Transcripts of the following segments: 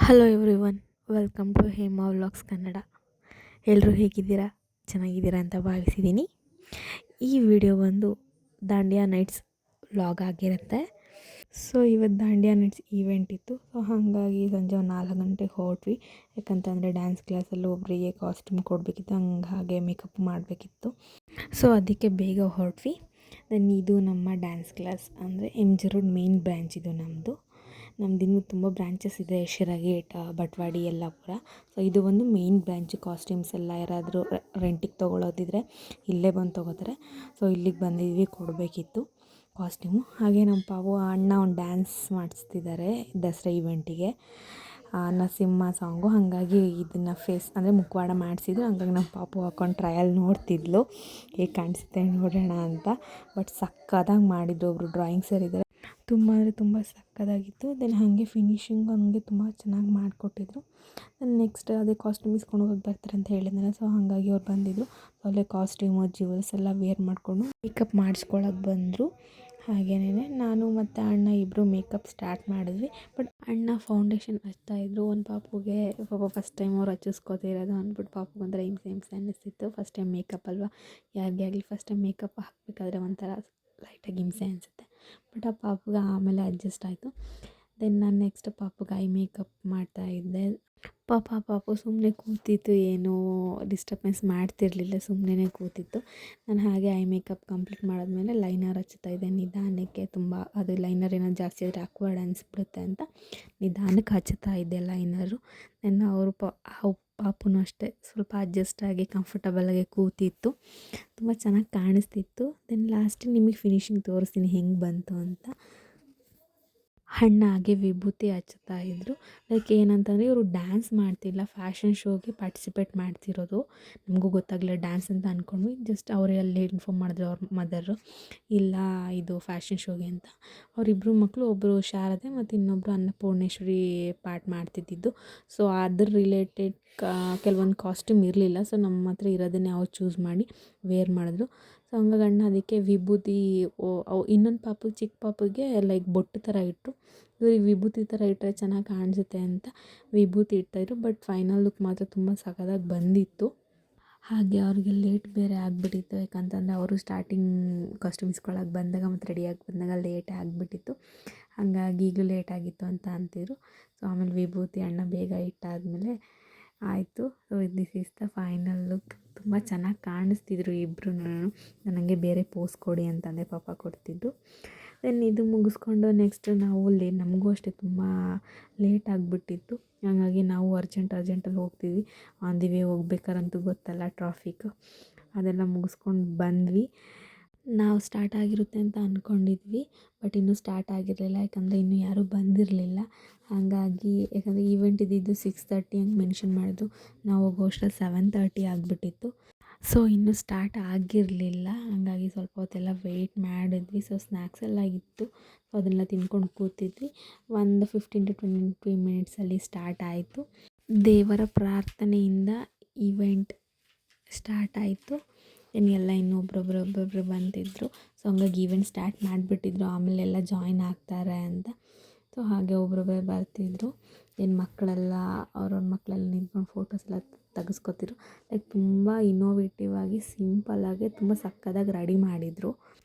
Hello everyone, welcome to Hema vlogs Kannada. ಎಲ್ಲರೂ ಹೇಗಿದ್ದೀರಾ? ಚೆನ್ನಾಗಿದ್ದೀರಾ ಅಂತ ಭಾವಿಸಿದ್ದೀನಿ. ಈ ವಿಡಿಯೋ ಬಂದು ದಾಂಡಿಯಾ ನೈಟ್ಸ್ ವ್ಲಾಗ್ ಆಗಿರುತ್ತೆ. ಸೊ ಇವತ್ತು ದಾಂಡಿಯಾ ನೈಟ್ಸ್ ಈವೆಂಟ್ ಇತ್ತು. ಸೊ ಹಾಗಾಗಿ ಸಂಜೆ ಒಂದು 4 ಗಂಟೆಗೆ ಹೊರಟ್ವಿ. ಯಾಕಂತಂದರೆ ಡ್ಯಾನ್ಸ್ ಕ್ಲಾಸಲ್ಲಿ ಒಬ್ಬರಿಗೆ ಕಾಸ್ಟ್ಯೂಮ್ ಕೊಡಬೇಕಿತ್ತು, ಹಾಗೆ ಮೇಕಪ್ ಮಾಡಬೇಕಿತ್ತು. ಸೊ ಅದಕ್ಕೆ ಬೇಗ ಹೊರಟ್ವಿ. ದೆನ್ ಇದು ನಮ್ಮ ಡ್ಯಾನ್ಸ್ ಕ್ಲಾಸ್, ಅಂದರೆ MG ರೋಡ್ ಮೇನ್ ಬ್ರ್ಯಾಂಚ್ ಇದು ನಮ್ಮದು ಇನ್ನೂ ತುಂಬ ಬ್ರಾಂಚಸ್ ಇದೆ, ಶಿರಗೇಟ್, ಬಟ್ವಾಡಿ, ಯಲ್ಲಾಪುರ. ಸೊ ಇದು ಒಂದು ಮೇನ್ ಬ್ರ್ಯಾಂಚ್. ಕಾಸ್ಟ್ಯೂಮ್ಸ್ ಎಲ್ಲ ಯಾರಾದರೂ ರೆಂಟಿಗೆ ತೊಗೊಳೋದಿದ್ರೆ ಇಲ್ಲೇ ಬಂದು ತೊಗೋತಾರೆ. ಸೊ ಇಲ್ಲಿಗೆ ಬಂದಿದ್ವಿ, ಕೊಡಬೇಕಿತ್ತು ಕಾಸ್ಟ್ಯೂಮು. ಹಾಗೆ ನಮ್ಮ ಪಾಪು ಅಣ್ಣ ಒಂದು ಡ್ಯಾನ್ಸ್ ಮಾಡಿಸ್ತಿದ್ದಾರೆ ದಸರಾ ಈವೆಂಟಿಗೆ, ನರಸಿಂಹ ಸಾಂಗು. ಹಾಗಾಗಿ ಇದನ್ನು ಫೇಸ್ ಅಂದರೆ ಮುಖವಾಡ ಮಾಡಿಸಿದ್ರು. ಹಂಗಾಗಿ ನಮ್ಮ ಪಾಪು ಹಾಕೊಂಡು ಟ್ರಯಲ್ ನೋಡ್ತಿದ್ಲು, ಹೇಗೆ ಕಾಣಿಸುತ್ತೆ ನೋಡೋಣ ಅಂತ. ಬಟ್ ಸಕ್ಕತ್ತಾಗಿ ಮಾಡಿದ್ರು. ಒಬ್ಬರು ಡ್ರಾಯಿಂಗ್ ಸರ್ ಇದ್ದಾರೆ, ತುಂಬ ಅಂದರೆ ತುಂಬ ಸಕ್ಕತ್ತಾಗಿತ್ತು. ದೆನ್ ಹಾಗೆ ಫಿನಿಶಿಂಗ್ ಹಂಗೆ ತುಂಬ ಚೆನ್ನಾಗಿ ಮಾಡಿಕೊಟ್ಟಿದ್ರು. ದೆನ್ ನೆಕ್ಸ್ಟ್ ಅದೇ ಕಾಸ್ಟ್ಯೂಮ್ ಇಸ್ಕೊಂಡು ಹೋಗಿ ಬರ್ತಾರೆ ಅಂತ ಹೇಳಿದ್ನಲ್ಲ. ಸೊ ಹಾಗಾಗಿ ಅವ್ರು ಬಂದಿದ್ದರು. ಅಲ್ಲೇ ಕಾಸ್ಟ್ಯೂಮು, ಜ್ಯುವೆಲ್ಸ್ ಎಲ್ಲ ವೇರ್ ಮಾಡಿಕೊಂಡು ಮೇಕಪ್ ಮಾಡಿಸ್ಕೊಳಕ್ಕೆ ಬಂದರು. ಹಾಗೇನೇ ನಾನು ಮತ್ತು ಅಣ್ಣ ಇಬ್ಬರು ಮೇಕಪ್ ಸ್ಟಾರ್ಟ್ ಮಾಡಿದ್ವಿ. ಬಟ್ ಅಣ್ಣ ಫೌಂಡೇಶನ್ ಹಚ್ತಾಯಿದ್ರು. ಒಂದು ಪಾಪುಗೆ ಪಾಪ ಫಸ್ಟ್ ಟೈಮ್ ಅವ್ರು ಹಚ್ಚಿಸ್ಕೋತಿರೋದು ಅಂದ್ಬಿಟ್ಟು ಪಾಪುಗೆ ಒಂಥರ ಹಿಂಸೆ ಅನ್ನಿಸ್ತಿತ್ತು. ಫಸ್ಟ್ ಟೈಮ್ ಮೇಕಪ್ ಅಲ್ವಾ, ಯಾರಿಗೇ ಆಗಲಿ ಫಸ್ಟ್ ಟೈಮ್ ಮೇಕಪ್ ಹಾಕಬೇಕಾದ್ರೆ ಒಂಥರ ಲೈಟಾಗಿ ಹಿಂಸೆ ಅನಿಸುತ್ತೆ. ಬಟ್ ಆ ಪಾಪುಗೆ ಆಮೇಲೆ ಅಡ್ಜಸ್ಟ್ ಆಯಿತು. ದೆನ್ ನಾನು ನೆಕ್ಸ್ಟ್ ಪಾಪುಗೆ ಐ ಮೇಕಪ್ ಮಾಡ್ತಾಯಿದ್ದೆ. ಪಾಪು ಸುಮ್ಮನೆ ಕೂತಿತ್ತು, ಏನೂ ಡಿಸ್ಟರ್ಬೆನ್ಸ್ ಮಾಡ್ತಿರಲಿಲ್ಲ, ಸುಮ್ಮನೆ ಕೂತಿತ್ತು. ನಾನು ಹಾಗೆ ಐ ಮೇಕಪ್ ಕಂಪ್ಲೀಟ್ ಮಾಡಾದ್ಮೇಲೆ ಲೈನರ್ ಹಚ್ತಾಯಿದ್ದೆ ನಿಧಾನಕ್ಕೆ. ತುಂಬ ಅದು ಲೈನರ್ ಏನಾದ್ರು ಜಾಸ್ತಿ ಆದರೆ ಆಕ್ವರ್ಡ್ ಅನಿಸ್ಬಿಡುತ್ತೆ ಅಂತ ನಿಧಾನಕ್ಕೆ ಹಚ್ತಾ ಇದ್ದೆ ಲೈನರು. ದೆನ್ ಅವರು ಪಾಪುನೂ ಅಷ್ಟೇ ಸ್ವಲ್ಪ ಅಡ್ಜಸ್ಟ್ ಆಗಿ ಕಂಫರ್ಟಬಲಾಗಿ ಕೂತಿತ್ತು, ತುಂಬ ಚೆನ್ನಾಗಿ ಕಾಣಿಸ್ತಿತ್ತು. ದೆನ್ ಲಾಸ್ಟಿಗೆ ನಿಮಗೆ ಫಿನಿಶಿಂಗ್ ತೋರಿಸ್ತೀನಿ ಹೆಂಗೆ ಬಂತು ಅಂತ. ಹಾಗೆ ವಿಭೂತಿ ಹಚ್ತಾಯಿದ್ರು. ಲೈಕ್ ಏನಂತಂದರೆ ಇವರು ಡ್ಯಾನ್ಸ್ ಮಾಡ್ತಿಲ್ಲ, ಫ್ಯಾಷನ್ ಶೋಗೆ ಪಾರ್ಟಿಸಿಪೇಟ್ ಮಾಡ್ತಿರೋದು. ನಮಗೂ ಗೊತ್ತಾಗಲಿಲ್ಲ ಡ್ಯಾನ್ಸ್ ಅಂತ ಅಂದ್ಕೊಂಡ್ವಿ. ಜಸ್ಟ್ ಅವರೇ ಅಲ್ಲಿ ಇನ್ಫಾರ್ಮ್ ಮಾಡಿದ್ರು ಅವ್ರ ಮದರು, ಇಲ್ಲ ಇದು ಫ್ಯಾಷನ್ ಶೋಗೆ ಅಂತ. ಅವರಿಬ್ಬರು ಮಕ್ಕಳು, ಒಬ್ಬರು ಶಾರದೆ ಮತ್ತು ಇನ್ನೊಬ್ಬರು ಅನ್ನಪೂರ್ಣೇಶ್ವರಿ ಪಾರ್ಟ್ ಮಾಡ್ತಿದ್ದಿದ್ದು. ಸೊ ಅದ್ರ ರಿಲೇಟೆಡ್ ಕೆಲವೊಂದು ಕಾಸ್ಟ್ಯೂಮ್ ಇರಲಿಲ್ಲ. ಸೊ ನಮ್ಮ ಹತ್ರ ಇರೋದನ್ನೇ ಅವ್ರು ಚೂಸ್ ಮಾಡಿ ವೇರ್ ಮಾಡಿದ್ರು. ಸೊ ಹಂಗಾಗಿ ಅಣ್ಣ ಅದಕ್ಕೆ ವಿಭೂತಿ, ಇನ್ನೊಂದು ಪಾಪು ಚಿಕ್ಕ ಪಾಪುಗೆ ಲೈಕ್ ಬೊಟ್ಟು ಥರ ಇಟ್ಟರು. ಇವ್ರಿಗೆ ವಿಭೂತಿ ಥರ ಇಟ್ಟರೆ ಚೆನ್ನಾಗಿ ಕಾಣಿಸುತ್ತೆ ಅಂತ ವಿಭೂತಿ ಇಡ್ತಾಯಿದ್ರು. ಬಟ್ ಫೈನಲ್ ಲುಕ್ ಮಾತ್ರ ತುಂಬ ಸಖತ್ತಾಗಿ ಬಂದಿತ್ತು. ಹಾಗೆ ಅವ್ರಿಗೆ ಲೇಟ್ ಬೇರೆ ಆಗಿಬಿಟ್ಟಿತ್ತು, ಯಾಕಂತಂದರೆ ಅವರು ಸ್ಟಾರ್ಟಿಂಗ್ ಕಾಸ್ಟ್ಯೂಮ್ ಇಸ್ಕೊಳಕ್ಕೆ ಬಂದಾಗ ಮತ್ತು ರೆಡಿಯಾಗಿ ಬಂದಾಗ ಲೇಟೇ ಆಗಿಬಿಟ್ಟಿತ್ತು. ಹಾಗಾಗಿ ಈಗಲೂ ಲೇಟ್ ಆಗಿತ್ತು ಅಂತ ಅಂತಿದ್ರು. ಸೊ ಆಮೇಲೆ ವಿಭೂತಿ ಅಣ್ಣ ಬೇಗ ಇಟ್ಟಾದಮೇಲೆ ಆಯಿತು. So this is the final look. ತುಂಬ ಚೆನ್ನಾಗಿ ಕಾಣಿಸ್ತಿದ್ರು ಇಬ್ಬರೂ. ನನಗೆ ಬೇರೆ ಪೋಸ್ ಕೊಡಿ ಅಂತಂದರೆ ಪಾಪ ಕೊಡ್ತಿದ್ದು. ದೆನ್ ಇದು ಮುಗಿಸ್ಕೊಂಡು ನೆಕ್ಸ್ಟ್ ನಾವು ನಮಗೂ ಅಷ್ಟೇ ತುಂಬ ಲೇಟ್ ಆಗಿಬಿಟ್ಟಿತ್ತು. ಹಾಗಾಗಿ ನಾವು ಅರ್ಜೆಂಟಲ್ಲಿ ಹೋಗ್ತಿದ್ವಿ. ಆನ್ ದಿ ವೇ ಹೋಗ್ಬೇಕಾರಂತೂ ಗೊತ್ತಲ್ಲ ಟ್ರಾಫಿಕ್, ಅದೆಲ್ಲ ಮುಗಿಸ್ಕೊಂಡು ಬಂದ್ವಿ. ನಾವು ಸ್ಟಾರ್ಟ್ ಆಗಿರುತ್ತೆ ಅಂತ ಅಂದ್ಕೊಂಡಿದ್ವಿ, ಬಟ್ ಇನ್ನೂ ಸ್ಟಾರ್ಟ್ ಆಗಿರಲಿಲ್ಲ. ಯಾಕಂದರೆ ಇನ್ನೂ ಯಾರೂ ಬಂದಿರಲಿಲ್ಲ. ಹಾಗಾಗಿ ಯಾಕಂದರೆ ಈವೆಂಟ್ ಇದ್ದಿದ್ದು 6:30 ಹಂಗೆ ಮೆನ್ಷನ್ ಮಾಡಿದ್ರು. ನಾವು ಹೋಗೋಷ್ಟರಲ್ಲಿ 7:30 ಆಗಿಬಿಟ್ಟಿತ್ತು. ಸೊ ಇನ್ನೂ ಸ್ಟಾರ್ಟ್ ಆಗಿರಲಿಲ್ಲ. ಹಾಗಾಗಿ ಸ್ವಲ್ಪ ಹೊತ್ತೆಲ್ಲ ವೆಯ್ಟ್ ಮಾಡಿದ್ವಿ. ಸೊ ಸ್ನ್ಯಾಕ್ಸ್ ಎಲ್ಲ ಇತ್ತು, ಸೊ ಅದನ್ನೆಲ್ಲ ತಿಂದ್ಕೊಂಡು ಕೂತಿದ್ವಿ. ಒಂದು 15 to 20 ಮಿನಿಟ್ಸಲ್ಲಿ ಸ್ಟಾರ್ಟ್ ಆಯಿತು. ದೇವರ ಪ್ರಾರ್ಥನೆಯಿಂದ ಈವೆಂಟ್ ಸ್ಟಾರ್ಟ್ ಆಯಿತು. ಎಲ್ಲ ಒಬ್ಬೊಬ್ಬರು ಬಂದಿದ್ದರು. ಸೊ ಹಂಗಾಗಿ ಈವೆಂಟ್ ಸ್ಟಾರ್ಟ್ ಮಾಡಿಬಿಟ್ಟಿದ್ರು, ಆಮೇಲೆ ಎಲ್ಲ ಜಾಯಿನ್ ಆಗ್ತಾರೆ ಅಂತ. ಸೊ ಹಾಗೆ ಒಬ್ಬೊಬ್ಬರೇ ಬರ್ತಿದ್ರು. ಮಕ್ಕಳೆಲ್ಲ ಅವ್ರವ್ರ ಮಕ್ಕಳೆಲ್ಲ ನಿಂತ್ಕೊಂಡು ಫೋಟೋಸ್ ಎಲ್ಲ ತೆಗೆಸ್ಕೊತಿದ್ರು. ಲೈಕ್ ತುಂಬ ಇನ್ನೋವೇಟಿವ್ ಆಗಿ ಸಿಂಪಲ್ಲಾಗಿ ತುಂಬ ಸಕ್ಕತ್ತಾಗಿ ರೆಡಿ ಮಾಡಿದರು.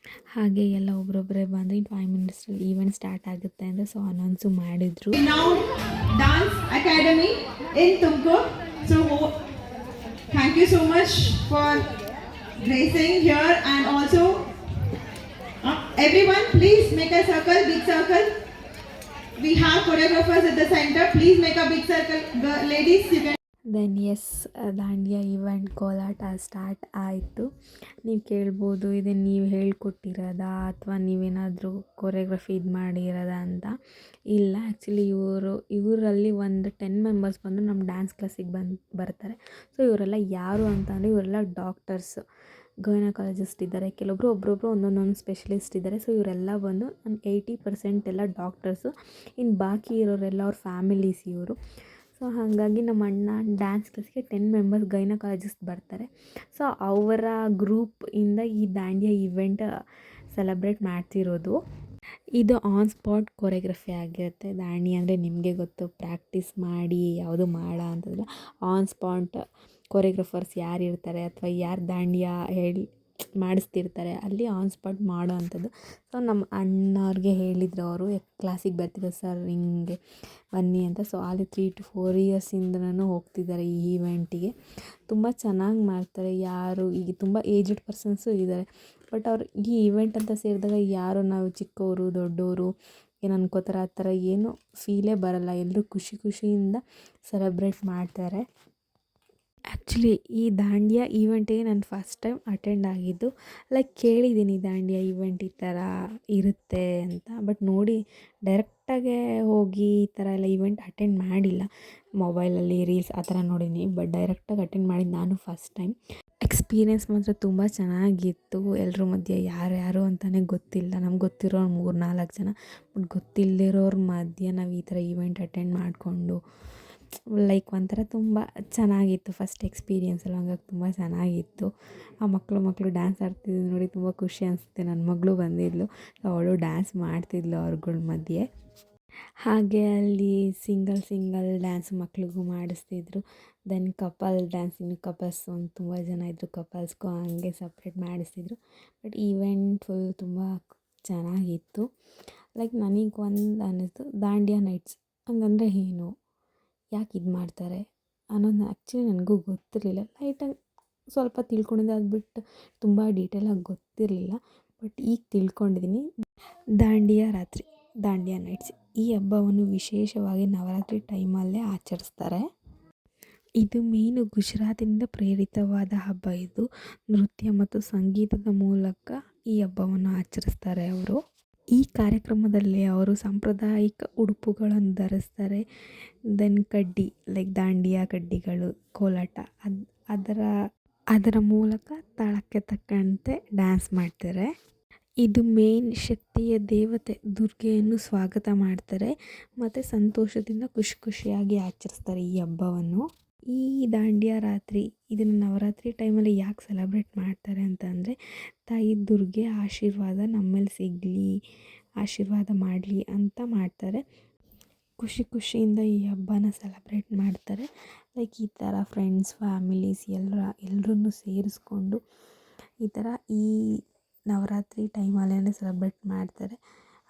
ಹಾಗೆ ಎಲ್ಲ ಒಬ್ಬೊಬ್ಬರೇ ಬಂದು 5 ಮಿನಿಟ್ಸಲ್ಲಿ ಈವೆಂಟ್ ಸ್ಟಾರ್ಟ್ ಆಗುತ್ತೆ ಅಂತ ಸೊ ಅನೌನ್ಸು ಮಾಡಿದರು. Dance academy in Tumakuru. So thank you so much for gracing here, and also everyone please make a circle, big circle. We have choreographers at the center, please make a big circle. Ladies, you can. Then dandiya event ಕೋಲಾಟ start ಆಯಿತು. ನೀವು ಕೇಳ್ಬೋದು, ಇದನ್ನು ನೀವು ಹೇಳ್ಕೊಟ್ಟಿರೋದಾ ಅಥವಾ ನೀವೇನಾದರೂ choreography ಇದು ಮಾಡಿರೋದಾ ಅಂತ. ಇಲ್ಲ, ಆ್ಯಕ್ಚುಲಿ ಇವರಲ್ಲಿ ಒಂದು 10 ಮೆಂಬರ್ಸ್ ಬಂದು ನಮ್ಮ ಡ್ಯಾನ್ಸ್ ಕ್ಲಾಸಿಗೆ ಬರ್ತಾರೆ. ಸೊ ಇವರೆಲ್ಲ ಯಾರು ಅಂತಂದರೆ ಇವರೆಲ್ಲ ಡಾಕ್ಟರ್ಸ್, ಗೈನಕಾಲಜಿಸ್ಟ್ ಇದ್ದಾರೆ. ಒಬ್ಬೊಬ್ಬರು ಒಂದೊಂದು ಸ್ಪೆಷಲಿಸ್ಟ್ ಇದ್ದಾರೆ. ಸೊ ಇವರೆಲ್ಲ ಬಂದು 80% ಎಲ್ಲ ಡಾಕ್ಟರ್ಸು. ಇನ್ನು ಬಾಕಿ ಇರೋರೆಲ್ಲ ಅವ್ರ ಫ್ಯಾಮಿಲೀಸ್ ಇವರು. ಸೊ ಹಾಗಾಗಿ ನಮ್ಮ ಅಣ್ಣ ಡ್ಯಾನ್ಸ್ ಕ್ಲಾಸ್ಗೆ 10 ಮೆಂಬರ್ಸ್ ಗೈನಕಾಲಜಿಸ್ಟ್ ಬರ್ತಾರೆ. ಸೊ ಅವರ ಗ್ರೂಪಿಂದ ಈ ದಾಂಡಿಯಾ ಈವೆಂಟ್ ಸೆಲೆಬ್ರೇಟ್ ಮಾಡ್ತಿರೋದು. ಇದು ಆನ್ ಸ್ಪಾಟ್ ಕೊರಿಯೋಗ್ರಫಿ ಆಗಿರುತ್ತೆ. ದಾಂಡಿ ಅಂದರೆ ನಿಮಗೆ ಗೊತ್ತು, ಪ್ರಾಕ್ಟೀಸ್ ಮಾಡಿ ಯಾವುದು ಮಾಡೋ ಅಂಥದ್ದಲ್ಲ. ಆನ್ ಸ್ಪಾಟ್ ಕೊರಿಯೋಗ್ರಫರ್ಸ್ ಯಾರು ಇರ್ತಾರೆ ಅಥವಾ ಯಾರು ದಾಂಡಿಯಾ ಹೇಳಿ ಮಾಡಿಸ್ತಿರ್ತಾರೆ, ಅಲ್ಲಿ ಆನ್ ಸ್ಪಾಟ್ ಮಾಡೋ ಅಂಥದ್ದು. ಸೊ ನಮ್ಮ ಅಣ್ಣವ್ರಿಗೆ ಹೇಳಿದ್ರು ಅವರು, ಕ್ಲಾಸಿಗೆ ಬರ್ತಿದ್ರು ಸರ್ ಹಿಂಗೆ ಬನ್ನಿ ಅಂತ. ಸೊ ಅಲ್ಲಿ 3 to 4 ಇಯರ್ಸಿಂದನೂ ಹೋಗ್ತಿದ್ದಾರೆ ಈ ಈವೆಂಟಿಗೆ. ತುಂಬ ಚೆನ್ನಾಗಿ ಮಾಡ್ತಾರೆ. ಯಾರು ಈಗ ತುಂಬ ಏಜ್ಡ್ ಪರ್ಸನ್ಸು ಇದ್ದಾರೆ, ಬಟ್ ಅವ್ರು ಈ ಈವೆಂಟ್ ಅಂತ ಸೇರಿದಾಗ ಯಾರು ನಾವು ಚಿಕ್ಕವರು ದೊಡ್ಡವರು ಏನು ಅನ್ಕೋತಾರೆ ಆ ಥರ ಏನೂ ಫೀಲೇ ಬರಲ್ಲ. ಎಲ್ಲರೂ ಖುಷಿ ಖುಷಿಯಿಂದ ಸೆಲೆಬ್ರೇಟ್ ಮಾಡ್ತಾರೆ. ಆ್ಯಕ್ಚುಲಿ ಈ ದಾಂಡಿಯಾ ಈವೆಂಟಿಗೆ ನಾನು ಫಸ್ಟ್ ಟೈಮ್ ಅಟೆಂಡ್ ಆಗಿದ್ದು. ಲೈಕ್ ಕೇಳಿದ್ದೀನಿ ದಾಂಡಿಯಾ ಈವೆಂಟ್ ಈ ಥರ ಇರುತ್ತೆ ಅಂತ, ಬಟ್ ನೋಡಿ ಡೈರೆಕ್ಟಾಗೆ ಹೋಗಿ ಈ ಥರ ಎಲ್ಲ ಈವೆಂಟ್ ಅಟೆಂಡ್ ಮಾಡಿಲ್ಲ. ಮೊಬೈಲಲ್ಲಿ ರೀಲ್ಸ್ ಆ ಥರ ನೋಡಿದ್ದೀನಿ, ಬಟ್ ಡೈರೆಕ್ಟಾಗಿ ಅಟೆಂಡ್ ಮಾಡಿದ್ದು ನಾನು ಫಸ್ಟ್ ಟೈಮ್. ಎಕ್ಸ್ಪೀರಿಯೆನ್ಸ್ ಮಾತ್ರ ತುಂಬ ಚೆನ್ನಾಗಿತ್ತು. ಎಲ್ಲರ ಮಧ್ಯೆ ಯಾರ್ಯಾರು ಅಂತಲೇ ಗೊತ್ತಿಲ್ಲ, ನಮ್ಗೆ ಗೊತ್ತಿರೋರು 3-4 ಜನ, ಬಟ್ ಗೊತ್ತಿಲ್ಲದಿರೋರ ಮಧ್ಯೆ ನಾವು ಈ ಥರ ಈವೆಂಟ್ ಅಟೆಂಡ್ ಮಾಡಿಕೊಂಡು ಲೈಕ್ ಒಂಥರ ತುಂಬ ಚೆನ್ನಾಗಿತ್ತು ಫಸ್ಟ್ ಎಕ್ಸ್ಪೀರಿಯೆನ್ಸ್ ಎಲ್ಲ. ಹಂಗಾಗಿ ತುಂಬ ಚೆನ್ನಾಗಿತ್ತು. ಆ ಮಕ್ಕಳು ಡ್ಯಾನ್ಸ್ ಆಡ್ತಿದ್ದು ನೋಡಿ ತುಂಬ ಖುಷಿ ಅನಿಸುತ್ತೆ. ನನ್ನ ಮಗಳು ಬಂದಿದ್ಲು, ಅವಳು ಡ್ಯಾನ್ಸ್ ಮಾಡ್ತಿದ್ಲು ಅವ್ರಗಳ ಮಧ್ಯೆ. ಹಾಗೆ ಅಲ್ಲಿ ಸಿಂಗಲ್ ಡ್ಯಾನ್ಸ್ ಮಕ್ಳಿಗೂ ಮಾಡಿಸ್ತಿದ್ರು. ದೆನ್ ಕಪಲ್ ಡ್ಯಾನ್ಸ್, ಇನ್ನು ಕಪಲ್ಸ್ ಒಂದು ತುಂಬ ಜನ ಇದ್ದರು, ಕಪಲ್ಸ್ಗೂ ಹಂಗೆ ಸಪ್ರೇಟ್ ಮಾಡಿಸ್ತಿದ್ರು. ಬಟ್ ಈವೆಂಟ್ ಫುಲ್ ತುಂಬ ಚೆನ್ನಾಗಿತ್ತು. ಲೈಕ್ ನನಗೆ ಒಂದು ಅನ್ನಿಸ್ತು, ದಾಂಡಿಯಾ ನೈಟ್ಸ್ ಹಂಗಂದರೆ ಏನು, ಯಾಕೆ ಇದು ಮಾಡ್ತಾರೆ ಅನ್ನೋದು ಆ್ಯಕ್ಚುಲಿ ನನಗೂ ಗೊತ್ತಿರಲಿಲ್ಲ. ಲೈಟಾಗಿ ಸ್ವಲ್ಪ ತಿಳ್ಕೊಂಡಿದ್ದೆ, ಅದು ಬಿಟ್ಟು ತುಂಬ ಡೀಟೇಲಾಗಿ ಗೊತ್ತಿರಲಿಲ್ಲ. ಬಟ್ ಈಗ ತಿಳ್ಕೊಂಡಿದ್ದೀನಿ. ದಾಂಡಿಯಾ ರಾತ್ರಿ, ದಾಂಡಿಯಾ ನೈಟ್ಸ್, ಈ ಹಬ್ಬವನ್ನು ವಿಶೇಷವಾಗಿ ನವರಾತ್ರಿ ಟೈಮಲ್ಲೇ ಆಚರಿಸ್ತಾರೆ. ಇದು ಮೇಯ್ನು ಗುಜರಾತಿನಿಂದ ಪ್ರೇರಿತವಾದ ಹಬ್ಬ. ಇದು ನೃತ್ಯ ಮತ್ತು ಸಂಗೀತದ ಮೂಲಕ ಈ ಹಬ್ಬವನ್ನು ಆಚರಿಸ್ತಾರೆ ಅವರು. ಈ ಕಾರ್ಯಕ್ರಮದಲ್ಲಿ ಅವರು ಸಾಂಪ್ರದಾಯಿಕ ಉಡುಪುಗಳನ್ನು ಧರಿಸ್ತಾರೆ. ದೆನ್ ಕಡ್ಡಿ, ಲೈಕ್ ದಾಂಡಿಯಾ ಕಡ್ಡಿಗಳು, ಕೋಲಾಟ, ಅದರ ಮೂಲಕ ತಾಳಕ್ಕೆ ತಕ್ಕಂತೆ ಡ್ಯಾನ್ಸ್ ಮಾಡ್ತಾರೆ. ಇದು ಮೇನ್ ಶಕ್ತಿಯ ದೇವತೆ ದುರ್ಗೆಯನ್ನು ಸ್ವಾಗತ ಮಾಡ್ತಾರೆ ಮತ್ತು ಸಂತೋಷದಿಂದ ಖುಷಿಯಾಗಿ ಆಚರಿಸ್ತಾರೆ ಈ ಹಬ್ಬವನ್ನು. ಈ ದಾಂಡಿಯಾ ರಾತ್ರಿ, ಇದನ್ನು ನವರಾತ್ರಿ ಟೈಮಲ್ಲಿ ಯಾಕೆ ಸೆಲೆಬ್ರೇಟ್ ಮಾಡ್ತಾರೆ ಅಂತಂದರೆ, ತಾಯಿ ದುರ್ಗೆ ಆಶೀರ್ವಾದ ನಮ್ಮೇಲೆ ಸಿಗಲಿ, ಆಶೀರ್ವಾದ ಮಾಡಲಿ ಅಂತ ಮಾಡ್ತಾರೆ. ಖುಷಿಯಿಂದ ಈ ಹಬ್ಬನ ಸೆಲೆಬ್ರೇಟ್ ಮಾಡ್ತಾರೆ. ಲೈಕ್ ಈ ಥರ ಫ್ರೆಂಡ್ಸ್, ಫ್ಯಾಮಿಲೀಸ್ ಎಲ್ಲರನ್ನೂ ಸೇರಿಸ್ಕೊಂಡು ಈ ಥರ ಈ ನವರಾತ್ರಿ ಟೈಮಲ್ಲೇ ಸೆಲೆಬ್ರೇಟ್ ಮಾಡ್ತಾರೆ.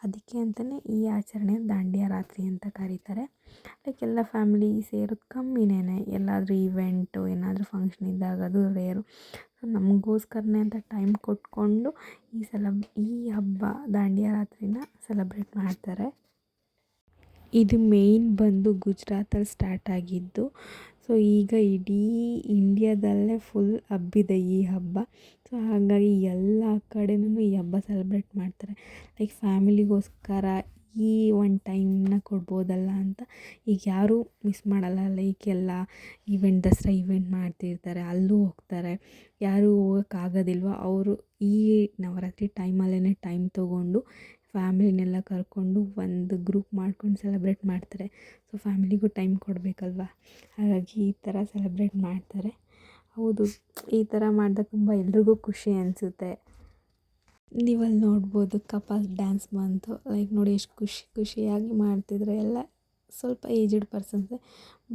ಅದಕ್ಕೆ ಅಂತಲೇ ಈ ಆಚರಣೆ ದಾಂಡಿಯಾ ರಾತ್ರಿ ಅಂತ ಕರೀತಾರೆ. ಲೈಕ್ ಎಲ್ಲ ಫ್ಯಾಮಿಲಿ ಸೇರೋದು ಕಮ್ಮಿನೇ, ಎಲ್ಲಾದರೂ ಈವೆಂಟು ಏನಾದರೂ ಫಂಕ್ಷನ್ ಇದ್ದಾಗ ಅದು ರೇರು. ಸೊ ನಮಗೋಸ್ಕರನೇ ಅಂತ ಟೈಮ್ ಕೊಟ್ಕೊಂಡು ಈ ಹಬ್ಬ ದಾಂಡಿಯಾ ರಾತ್ರಿನ ಸೆಲೆಬ್ರೇಟ್ ಮಾಡ್ತಾರೆ. ಇದು ಮೇಯ್ನ್ ಬಂದು ಗುಜರಾತಲ್ಲಿ ಸ್ಟಾರ್ಟ್ ಆಗಿದ್ದು. ಸೊ ಈಗ ಇಡೀ ಇಂಡಿಯಾದಲ್ಲೇ ಫುಲ್ ಹಬ್ಬಿದೆ ಈ ಹಬ್ಬ. ಸೊ ಹಾಗಾಗಿ ಎಲ್ಲ ಕಡೆನೂ ಈ ಹಬ್ಬ ಸೆಲೆಬ್ರೇಟ್ ಮಾಡ್ತಾರೆ. ಲೈಕ್ ಫ್ಯಾಮಿಲಿಗೋಸ್ಕರ ಈ ಒಂದು ಟೈಮ್ನ ಕೊಡ್ಬೋದಲ್ಲ ಅಂತ ಈಗ ಯಾರೂ ಮಿಸ್ ಮಾಡಲ್ಲ. ಲೈಕ್ ಎಲ್ಲ ದಸರಾ ಈವೆಂಟ್ ಮಾಡ್ತಿರ್ತಾರೆ, ಅಲ್ಲೂ ಹೋಗ್ತಾರೆ. ಯಾರು ಹೋಗೋಕ್ಕಾಗೋದಿಲ್ವ ಅವರು ಈ ನವರಾತ್ರಿ ಟೈಮಲ್ಲೇ ಟೈಮ್ ತೊಗೊಂಡು ಫ್ಯಾಮಿಲಿನೆಲ್ಲ ಕರ್ಕೊಂಡು ಒಂದು ಗ್ರೂಪ್ ಮಾಡ್ಕೊಂಡು ಸೆಲೆಬ್ರೇಟ್ ಮಾಡ್ತಾರೆ. ಸೊ ಫ್ಯಾಮಿಲಿಗೂ ಟೈಮ್ ಕೊಡಬೇಕಲ್ವ, ಹಾಗಾಗಿ ಈ ಥರ ಸೆಲೆಬ್ರೇಟ್ ಮಾಡ್ತಾರೆ. ಹೌದು, ಈ ಥರ ಮಾಡಿದಾಗ ತುಂಬ ಎಲ್ರಿಗೂ ಖುಷಿ ಅನಿಸುತ್ತೆ. ನೀವಲ್ಲಿ ನೋಡ್ಬೋದು ಕಪಲ್ಸ್ ಡ್ಯಾನ್ಸ್ ಬಂತು. ಲೈಕ್ ನೋಡಿ ಎಷ್ಟು ಖುಷಿಯಾಗಿ ಮಾಡ್ತಿದ್ರು. ಎಲ್ಲ ಸ್ವಲ್ಪ ಏಜ್ಡ್ ಪರ್ಸನ್ಸೇ,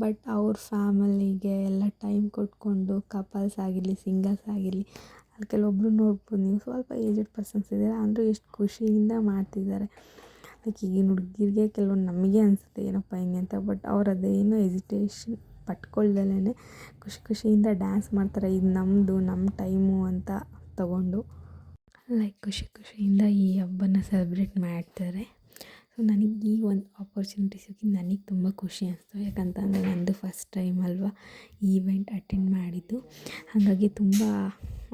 ಬಟ್ ಅವ್ರ ಫ್ಯಾಮಿಲಿಗೆ ಎಲ್ಲ ಟೈಮ್ ಕೊಟ್ಕೊಂಡು, ಕಪಲ್ಸ್ ಆಗಿರಲಿ ಸಿಂಗಲ್ಸ್ ಆಗಿರಲಿ, ಅಲ್ಲಿ ಕೆಲವೊಬ್ಬರು ನೋಡ್ಬೋದು ನೀವು ಸ್ವಲ್ಪ ಏಜ್ಡ್ ಪರ್ಸನ್ಸ್ ಇದ್ದಾರೆ, ಅಂದರೂ ಎಷ್ಟು ಖುಷಿಯಿಂದ ಮಾಡ್ತಿದ್ದಾರೆ. ಲೈಕ್ ಈಗಿನ ಹುಡುಗಿರಿಗೆ ಕೆಲವೊಂದು ನಮಗೆ ಅನಿಸುತ್ತೆ ಏನಪ್ಪ ಹಿಂಗೆ ಅಂತ, ಬಟ್ ಅವ್ರು ಅದೇನೋ ಎಜಿಟೇಷನ್ ಪಟ್ಕೊಳ್ದಲೇ ಖುಷಿಯಿಂದ ಡ್ಯಾನ್ಸ್ ಮಾಡ್ತಾರೆ. ಇದು ನಮ್ಮ ಟೈಮು ಅಂತ ತಗೊಂಡು ಲೈಕ್ ಖುಷಿಯಿಂದ ಈ ಹಬ್ಬನ ಸೆಲೆಬ್ರೇಟ್ ಮಾಡ್ತಾರೆ. ಸೊ ನನಗೆ ಈ ಒಂದು ಆಪರ್ಚುನಿಟಿ ಸಿಕ್ಕಿದ್ದು ನನಗೆ ತುಂಬ ಖುಷಿ ಅನಿಸ್ತು. ಯಾಕಂತಂದರೆ ನಂದು ಫಸ್ಟ್ ಟೈಮ್ ಅಲ್ವಾ ಈವೆಂಟ್ ಅಟೆಂಡ್ ಮಾಡಿದ್ದು, ಹಾಗಾಗಿ ತುಂಬ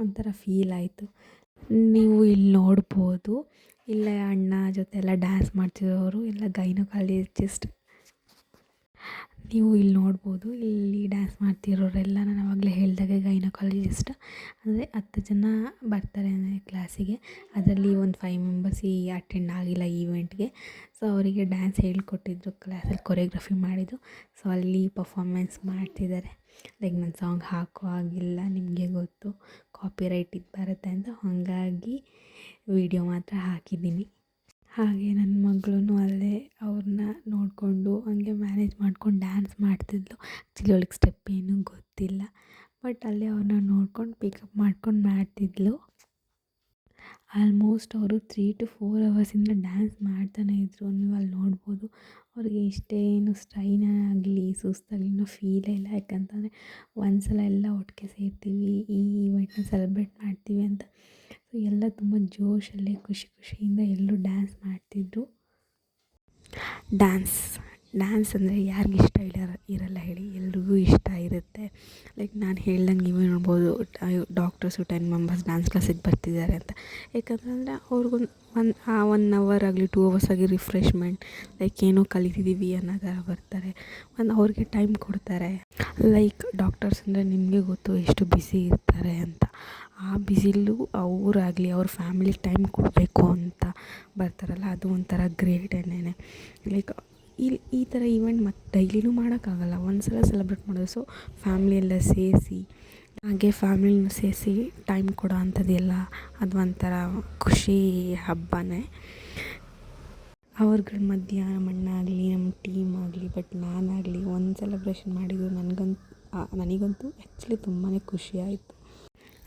ಒಂಥರ ಫೀಲ್ ಆಯಿತು. ನೀವು ಇಲ್ಲಿ ನೋಡ್ಬೋದು, ಇಲ್ಲೇ ಅಣ್ಣ ಜೊತೆ ಎಲ್ಲ ಡ್ಯಾನ್ಸ್ ಮಾಡ್ತಿರೋರು ಎಲ್ಲ ಗೈನಕಾಲಜಿಸ್ಟ್. ನೀವು ಇಲ್ಲಿ ನೋಡ್ಬೋದು, ಇಲ್ಲಿ ಡ್ಯಾನ್ಸ್ ಮಾಡ್ತಿರೋರೆಲ್ಲ ನಾನು ಆವಾಗಲೇ ಹೇಳಿದಾಗೆ ಗೈನಕಾಲಜಿಸ್ಟ್. ಅಂದರೆ 10 ಜನ ಬರ್ತಾರೆ ಅಂದರೆ ಕ್ಲಾಸಿಗೆ, ಅದರಲ್ಲಿ ಒಂದು 5 ಮೆಂಬರ್ಸ್ ಅಟೆಂಡ್ ಆಗಿಲ್ಲ ಈವೆಂಟ್ಗೆ. ಸೊ ಅವರಿಗೆ ಡ್ಯಾನ್ಸ್ ಹೇಳ್ಕೊಟ್ಟಿದ್ರು, ಕ್ಲಾಸಲ್ಲಿ ಕೊರಿಯೋಗ್ರಫಿ ಮಾಡಿದ್ದು. ಸೊ ಅಲ್ಲಿ ಪರ್ಫಾರ್ಮೆನ್ಸ್ ಮಾಡ್ತಿದ್ದಾರೆ. ಲೈಕ್ ನನ್ನ ಸಾಂಗ್ ಹಾಕೋ ಆಗಿಲ್ಲ, ನಿಮಗೆ ಗೊತ್ತು ಕಾಪಿರೈಟ್ ಇದು ಬರುತ್ತೆ ಅಂತ, ಹಾಗಾಗಿ ವಿಡಿಯೋ ಮಾತ್ರ ಹಾಕಿದ್ದೀನಿ. ಹಾಗೆ ನನ್ನ ಮಗಳೂ ಅಲ್ಲೇ ಅವ್ರನ್ನ ನೋಡಿಕೊಂಡು ಹಂಗೆ ಮ್ಯಾನೇಜ್ ಮಾಡ್ಕೊಂಡು ಡ್ಯಾನ್ಸ್ ಮಾಡ್ತಿದ್ಲು. ಆ್ಯಕ್ಚುಲಿ ಅವಳಿಗೆ ಸ್ಟೆಪ್ ಏನೂ ಗೊತ್ತಿಲ್ಲ, ಬಟ್ ಅಲ್ಲೇ ಅವ್ರನ್ನ ನೋಡ್ಕೊಂಡು ಪಿಕಪ್ ಮಾಡ್ಕೊಂಡು ಮಾಡ್ತಿದ್ಲು. ಆಲ್ಮೋಸ್ಟ್ ಅವರು 3 to 4 ಅವರ್ಸಿಂದ ಡ್ಯಾನ್ಸ್ ಮಾಡ್ತಾನೇ ಇದ್ದರು. ನೀವು ಅಲ್ಲಿ ನೋಡ್ಬೋದು. ಅವ್ರಿಗೆ ಇಷ್ಟೇನು ಸ್ಟ್ರೈನ್ ಆಗಲಿ ಸುಸ್ತಾಗಲಿ ಅನ್ನೋ ಫೀಲೇ ಇಲ್ಲ. ಯಾಕಂತಂದರೆ ಒಂದ್ಸಲ ಎಲ್ಲ ಒಟ್ಟಿಗೆ ಸೇರ್ತೀವಿ, ಈ ಈವೆಂಟ್ನ ಸೆಲೆಬ್ರೇಟ್ ಮಾಡ್ತೀವಿ ಅಂತ. ಸೊ ಎಲ್ಲ ತುಂಬ ಜೋಶಲ್ಲೇ ಖುಷಿಯಿಂದ ಎಲ್ಲರೂ ಡ್ಯಾನ್ಸ್ ಮಾಡ್ತಿದ್ರು. ಡ್ಯಾನ್ಸ್ ಅಂದರೆ ಯಾರಿಗಿಷ್ಟ ಇರಲ್ಲ ಹೇಳಿ, ಎಲ್ರಿಗೂ ಇಷ್ಟ ಇರುತ್ತೆ. ಲೈಕ್ ನಾನು ಹೇಳ್ದಂಗೆ ನೀವೇ ನೋಡ್ಬೋದು, ಡಾಕ್ಟರ್ಸು 10 ಮೆಂಬರ್ಸ್ ಡ್ಯಾನ್ಸ್ ಕ್ಲಾಸಿಗೆ ಬರ್ತಿದ್ದಾರೆ ಅಂತ. ಯಾಕಂತಂದರೆ ಅವ್ರಿಗೊಂದು 1 ಅವರ್ ಆಗಲಿ 2 ಅವರ್ಸ್ ಆಗಿ ರಿಫ್ರೆಶ್ಮೆಂಟ್, ಲೈಕ್ ಏನೋ ಕಲಿತಿದ್ದೀವಿ ಅನ್ನೋ ಥರ ಬರ್ತಾರೆ. ಅವ್ರಿಗೆ ಟೈಮ್ ಕೊಡ್ತಾರೆ. ಲೈಕ್ ಡಾಕ್ಟರ್ಸ್ ಅಂದರೆ ನಿಮಗೆ ಗೊತ್ತು ಎಷ್ಟು ಬ್ಯುಸಿ ಇರ್ತಾರೆ ಅಂತ. ಆ ಬ್ಯುಸಿಲೂ ಅವರಾಗಲಿ ಅವ್ರ ಫ್ಯಾಮಿಲಿಗೆ ಟೈಮ್ ಕೊಡಬೇಕು ಅಂತ ಬರ್ತಾರಲ್ಲ, ಅದು ಒಂಥರ ಗ್ರೇಟೇನೆ. ಲೈಕ್ ಈ ಥರ ಈವೆಂಟ್ ಮತ್ತು ಡೈಲಿನೂ ಮಾಡೋಕ್ಕಾಗಲ್ಲ, ಒಂದ್ಸಲ ಸೆಲೆಬ್ರೇಟ್ ಮಾಡೋದು. ಸೊ ಫ್ಯಾಮ್ಲಿ ಎಲ್ಲ ಸೇರಿಸಿ, ಹಾಗೆ ಫ್ಯಾಮಿಲಿನೂ ಸೇರಿಸಿ ಟೈಮ್ ಕೊಡೋ ಅಂಥದ್ದೆಲ್ಲ ಅದು ಒಂಥರ ಖುಷಿ ಹಬ್ಬನೇ. ಅವ್ರಗಳ ಮಧ್ಯ ನಮ್ಮ ಅಣ್ಣ ಆಗಲಿ ನಮ್ಮ ಟೀಮ್ ಆಗಲಿ ಬಟ್ ನಾನಾಗಲಿ ಒಂದು ಸೆಲೆಬ್ರೇಷನ್ ಮಾಡಿದ್ದು ನನಗಂತೂ ಆ್ಯಕ್ಚುಲಿ ತುಂಬಾ ಖುಷಿ ಆಯಿತು.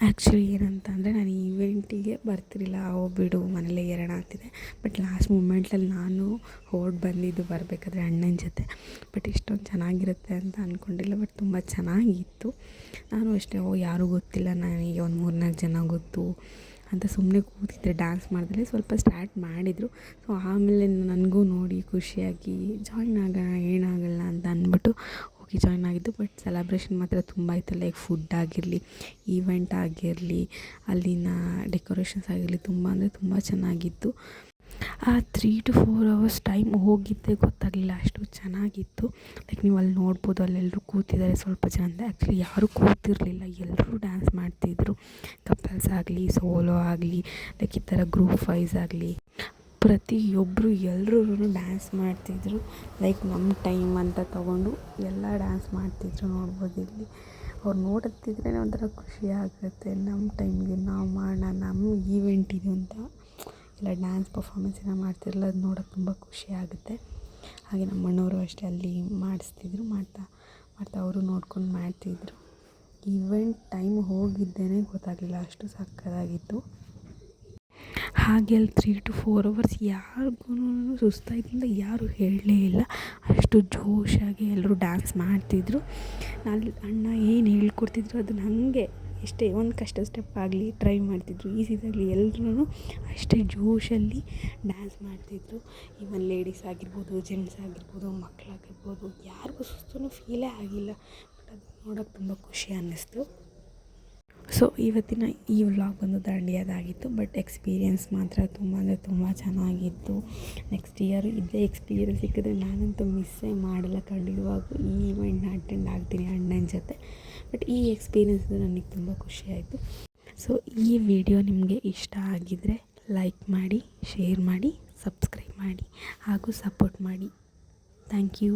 ಆ್ಯಕ್ಚುಲಿ ಏನಂತ ಅಂದರೆ ನಾನು ಈವೆಂಟಿಗೆ ಬರ್ತಿರಲಿಲ್ಲ, ಬಿಡು ಮನೇಲೇ ಇರೋಣ ಅಂತಿದ್ದೆ. ಬಟ್ ಲಾಸ್ಟ್ ಮೂಮೆಂಟಲ್ಲಿ ನಾನು ಬಂದಿದ್ದು ಬರಬೇಕಾದ್ರೆ ಅಣ್ಣನ ಜೊತೆ. ಬಟ್ ಇಷ್ಟೊಂದು ಚೆನ್ನಾಗಿರುತ್ತೆ ಅಂತ ಅಂದ್ಕೊಂಡಿಲ್ಲ, ಬಟ್ ತುಂಬ ಚೆನ್ನಾಗಿತ್ತು. ನಾನು ಅಷ್ಟೇ ಯಾರೂ ಗೊತ್ತಿಲ್ಲ, ನನಗೆ ಒಂದು 3-4 ಜನ ಗೊತ್ತು ಅಂತ ಸುಮ್ಮನೆ ಕೂತಿದ್ದೆ. ಡ್ಯಾನ್ಸ್ ಮಾಡಿದ್ರೆ ಸ್ವಲ್ಪ ಸ್ಟಾರ್ಟ್ ಮಾಡಿದರು. ಸೊ ಆಮೇಲೆ ನನಗೂ ನೋಡಿ ಖುಷಿಯಾಗಿ ಜಾಯ್ನ್ ಆಗೋಣ ಏನಾಗಲ್ಲ ಅಂತ ಅಂದ್ಬಿಟ್ಟು ಹೋಗಿ ಜಾಯ್ನ್ ಆಗಿದ್ದು. ಬಟ್ ಸೆಲೆಬ್ರೇಷನ್ ಮಾತ್ರ ತುಂಬ ಇತ್ತು. ಲೈಕ್ ಫುಡ್ ಆಗಿರಲಿ, ಈವೆಂಟ್ ಆಗಿರಲಿ, ಅಲ್ಲಿನ ಡೆಕೋರೇಷನ್ಸ್ ಆಗಿರಲಿ, ತುಂಬ ಅಂದರೆ ತುಂಬ ಚೆನ್ನಾಗಿತ್ತು. ಆ 3 to 4 ಅವರ್ಸ್ ಟೈಮ್ ಹೋಗಿದ್ದೇ ಗೊತ್ತಾಗಲಿಲ್ಲ, ಅಷ್ಟು ಚೆನ್ನಾಗಿತ್ತು. ಲೈಕ್ ನೀವು ಅಲ್ಲಿ ನೋಡ್ಬೋದು, ಅಲ್ಲೆಲ್ಲರೂ ಕೂತಿದ್ದಾರೆ ಸ್ವಲ್ಪ ಜನ. ಅಂದರೆ ಆ್ಯಕ್ಚುಲಿ ಯಾರೂ ಕೂತಿರಲಿಲ್ಲ, ಎಲ್ಲರೂ ಡ್ಯಾನ್ಸ್ ಮಾಡ್ತಿದ್ರು. ಕಪಲ್ಸ್ ಆಗಲಿ, ಸೋಲೋ ಆಗಲಿ, ಲೈಕ್ ಈ ಥರ ಗ್ರೂಪ್ ವೈಸ್ ಆಗಲಿ, ಪ್ರತಿಯೊಬ್ಬರು ಎಲ್ಲರೂ ಡ್ಯಾನ್ಸ್ ಮಾಡ್ತಿದ್ರು. ಲೈಕ್ ನಮ್ಮ ಟೈಮ್ ಅಂತ ತೊಗೊಂಡು ಎಲ್ಲ ಡ್ಯಾನ್ಸ್ ಮಾಡ್ತಿದ್ರು. ನೋಡ್ಬೋದು ಇಲ್ಲಿ ಅವ್ರು ನೋಡುತ್ತಿದ್ರೆ ಒಂಥರ ಖುಷಿ ಆಗುತ್ತೆ. ನಮ್ಮ ಟೈಮಿಗೆ ನಾವು ಮಾಡೋಣ, ನಮ್ಮ ಈವೆಂಟ್ ಇದು ಅಂತ ಎಲ್ಲ ಡ್ಯಾನ್ಸ್ ಪರ್ಫಾಮೆನ್ಸನ್ನ ಮಾಡ್ತಿರಲ್ಲ, ಅದು ನೋಡೋಕ್ಕೆ ತುಂಬ ಖುಷಿ ಆಗುತ್ತೆ. ಹಾಗೆ ನಮ್ಮ ಅಣ್ಣವರು ಅಷ್ಟೇ ಅಲ್ಲಿ ಮಾಡಿಸ್ತಿದ್ರು, ಮಾಡ್ತಾ ಅವರು ನೋಡ್ಕೊಂಡು ಮಾಡ್ತಿದ್ರು. ಈವೆಂಟ್ ಟೈಮ್ ಹೋಗಿದ್ದೇನೆ ಗೊತ್ತಾಗಲಿಲ್ಲ, ಅಷ್ಟು ಸಕ್ಕತ್ತಾಗಿತ್ತು. ಹಾಗೆ ಅಲ್ಲಿ 3 to 4 ಅವರ್ಸ್ ಯಾರಿಗೂ ಸುಸ್ತಾಯ್ತು ಯಾರೂ ಹೇಳಲೇ ಇಲ್ಲ. ಅಷ್ಟು ಜೋಶಾಗಿ ಎಲ್ಲರೂ ಡ್ಯಾನ್ಸ್ ಮಾಡ್ತಿದ್ರು. ಅಣ್ಣ ಏನು ಹೇಳ್ಕೊಡ್ತಿದ್ರು ಅದನ್ನು ಹಾಗೆ ಎಷ್ಟೇ ಒಂದು ಕಷ್ಟ ಸ್ಟೆಪ್ ಆಗಲಿ ಟ್ರೈ ಮಾಡ್ತಿದ್ರು, ಈಸಿದಾಗಲಿ ಎಲ್ಲರೂ ಅಷ್ಟೇ ಜೋಶಲ್ಲಿ ಡ್ಯಾನ್ಸ್ ಮಾಡ್ತಿದ್ರು. ಈವನ್ ಲೇಡೀಸ್ ಆಗಿರ್ಬೋದು, ಜೆಂಟ್ಸ್ ಆಗಿರ್ಬೋದು, ಮಕ್ಕಳಾಗಿರ್ಬೋದು, ಯಾರಿಗೂ ಸುಸ್ತೂ ಫೀಲೇ ಆಗಿಲ್ಲ. ಬಟ್ ಅದು ನೋಡೋಕ್ಕೆ ತುಂಬ ಖುಷಿ ಅನ್ನಿಸ್ತು. ಸೊ ಇವತ್ತಿನ ಈ ವ್ಲಾಗ್ ಬಂದು ದಾಂಡಿಯಾದಾಗಿತ್ತು. ಬಟ್ ಎಕ್ಸ್ಪೀರಿಯೆನ್ಸ್ ಮಾತ್ರ ತುಂಬ ಅಂದರೆ ತುಂಬ ಚೆನ್ನಾಗಿತ್ತು. ನೆಕ್ಸ್ಟ್ ಇಯರ್ ಇದೇ ಎಕ್ಸ್ಪೀರಿಯೆನ್ಸ್ ಸಿಕ್ಕಿದ್ರೆ ನಾನಂತೂ ಮಿಸ್ಸೇ ಮಾಡಲ್ಲ, ಖಂಡಿತವಾಗೂ ಈ ಈವೆಂಟ್ನ ಅಟೆಂಡ್ ಆಗ್ತೀನಿ ಅಣ್ಣನ ಜೊತೆ. ಬಟ್ ಈ ಎಕ್ಸ್ಪೀರಿಯೆನ್ಸ್ ನನಗೆ ತುಂಬ ಖುಷಿ ಆಯಿತು. ಸೊ ಈ ವಿಡಿಯೋ ನಿಮಗೆ ಇಷ್ಟ ಆಗಿದ್ದರೆ ಲೈಕ್ ಮಾಡಿ, ಶೇರ್ ಮಾಡಿ, ಸಬ್ಸ್ಕ್ರೈಬ್ ಮಾಡಿ ಹಾಗೂ ಸಪೋರ್ಟ್ ಮಾಡಿ. Thank you.